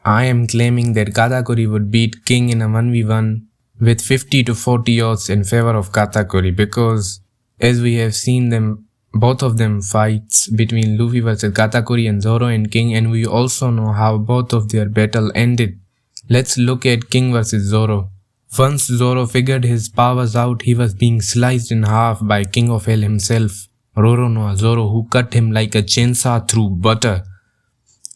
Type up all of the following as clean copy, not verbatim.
I am claiming that Katakuri would beat King in a 1v1 with 50 to 40 odds in favor of Katakuri, because as we have seen both of them fights between Luffy versus Katakuri and Zoro and King, and we also know how both of their battle ended. Let's look at King versus Zoro. Once Zoro figured his powers out, he was being sliced in half by King of Hell himself, Roronoa Zoro, who cut him like a chainsaw through butter.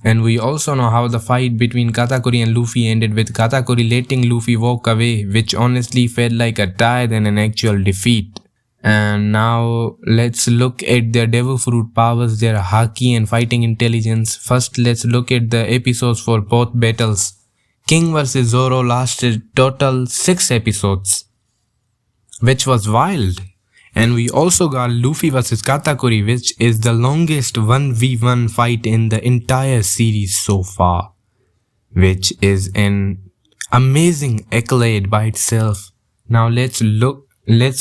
And we also know how the fight between Katakuri and Luffy ended, with Katakuri letting Luffy walk away, which honestly felt like a tie than an actual defeat. And now let's look at their devil fruit powers, their Haki and fighting intelligence. First, let's look at the episodes for both battles. King vs Zoro lasted total 6 episodes, which was wild. And we also got Luffy vs Katakuri, which is the longest 1v1 fight in the entire series so far, which is an amazing accolade by itself. Now let's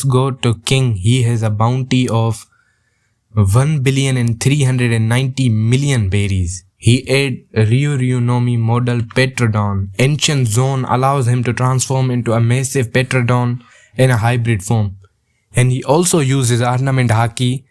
go to King. He has a bounty of 1,390,000,000 berries. He ate Ryuryunomi model Petrodon. Ancient Zone allows him to transform into a massive Petrodon in a hybrid form. And he also uses Ornament Haki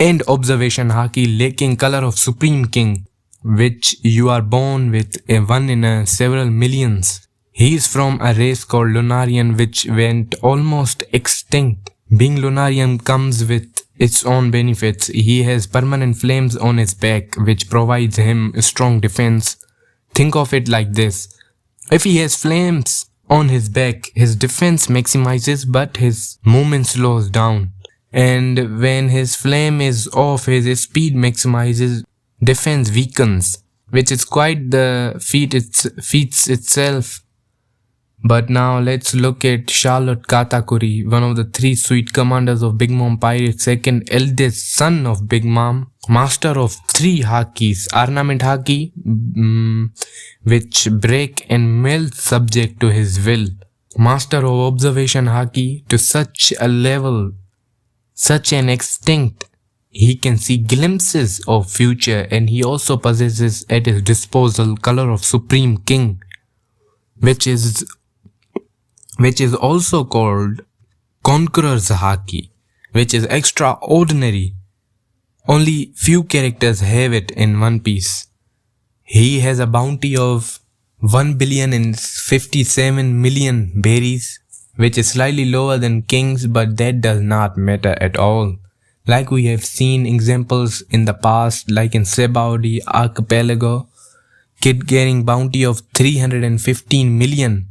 and Observation Haki, lacking color of Supreme King, which you are born with, a one in several millions. He is from a race called Lunarian, which went almost extinct. Being Lunarian comes with its own benefits. He has permanent flames on his back, which provides him strong defense. Think of it like this. If he has flames on his back, his defense maximizes, but his movement slows down. And when his flame is off, his speed maximizes, defense weakens, which is quite the feat itself. But now let's look at Charlotte Katakuri, one of the 3 sweet commanders of Big Mom Pirates, second eldest son of Big Mom, master of 3 Hakis, Ornament Haki, which break and melt subject to his will, master of Observation Haki to such a level, such an extent, he can see glimpses of future, and he also possesses at his disposal color of Supreme King, which is also called Conqueror's Haki, which is extraordinary. Only few characters have it in One Piece. He has a bounty of 1,057,000,000 berries, which is slightly lower than King's, but that does not matter at all. Like we have seen examples in the past, like in Sebaudi Archipelago, Kid getting bounty of 315 million.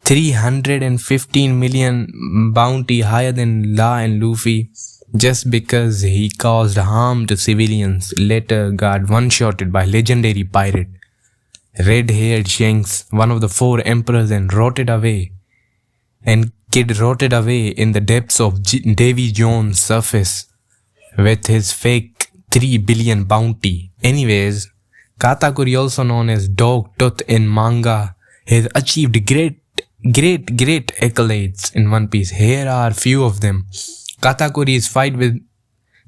315 million bounty, higher than La and Luffy, just because he caused harm to civilians, later got one-shotted by legendary pirate red-haired Shanks, one of the 4 emperors, and rotted away. And Kid rotted away in the depths of Davy Jones' surface with his fake 3 billion bounty. Anyways, Katakuri, also known as Dog Tooth in manga, has achieved great accolades in One Piece. Here are few of them. Katakuri's fight with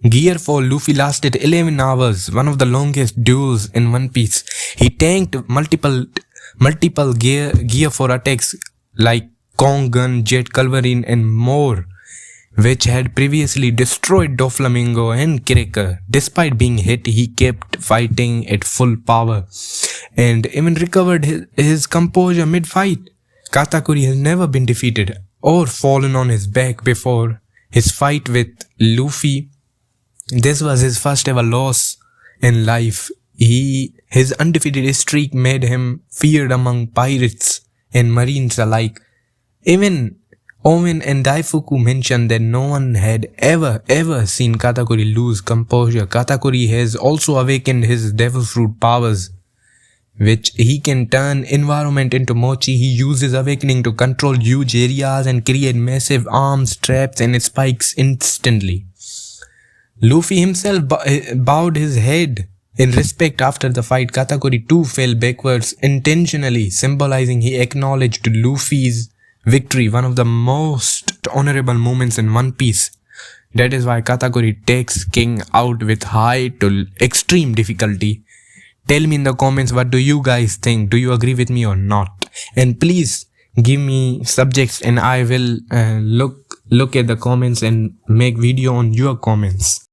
Gear for Luffy lasted 11 hours, one of the longest duels in One Piece. He tanked multiple gear for attacks like Kong Gun, Jet Culverin and more, which had previously destroyed Doflamingo and Cracker. Despite being hit, he kept fighting at full power and even recovered his composure mid-fight. Katakuri has never been defeated or fallen on his back before his fight with Luffy. This was his first ever loss in life. His undefeated streak made him feared among pirates and marines alike. Even Owen and Daifuku mentioned that no one had ever seen Katakuri lose composure. Katakuri has also awakened his devil fruit powers, which he can turn environment into mochi. He uses awakening to control huge areas and create massive arms, traps and spikes instantly. Luffy himself bowed his head in respect after the fight. Katakuri too fell backwards intentionally, symbolizing he acknowledged Luffy's victory, one of the most honorable moments in One Piece. That is why Katakuri takes King out with high to extreme difficulty, Tell me in the comments, what do you guys think? Do you agree with me or not? And please give me subjects and I will look at the comments and make video on your comments.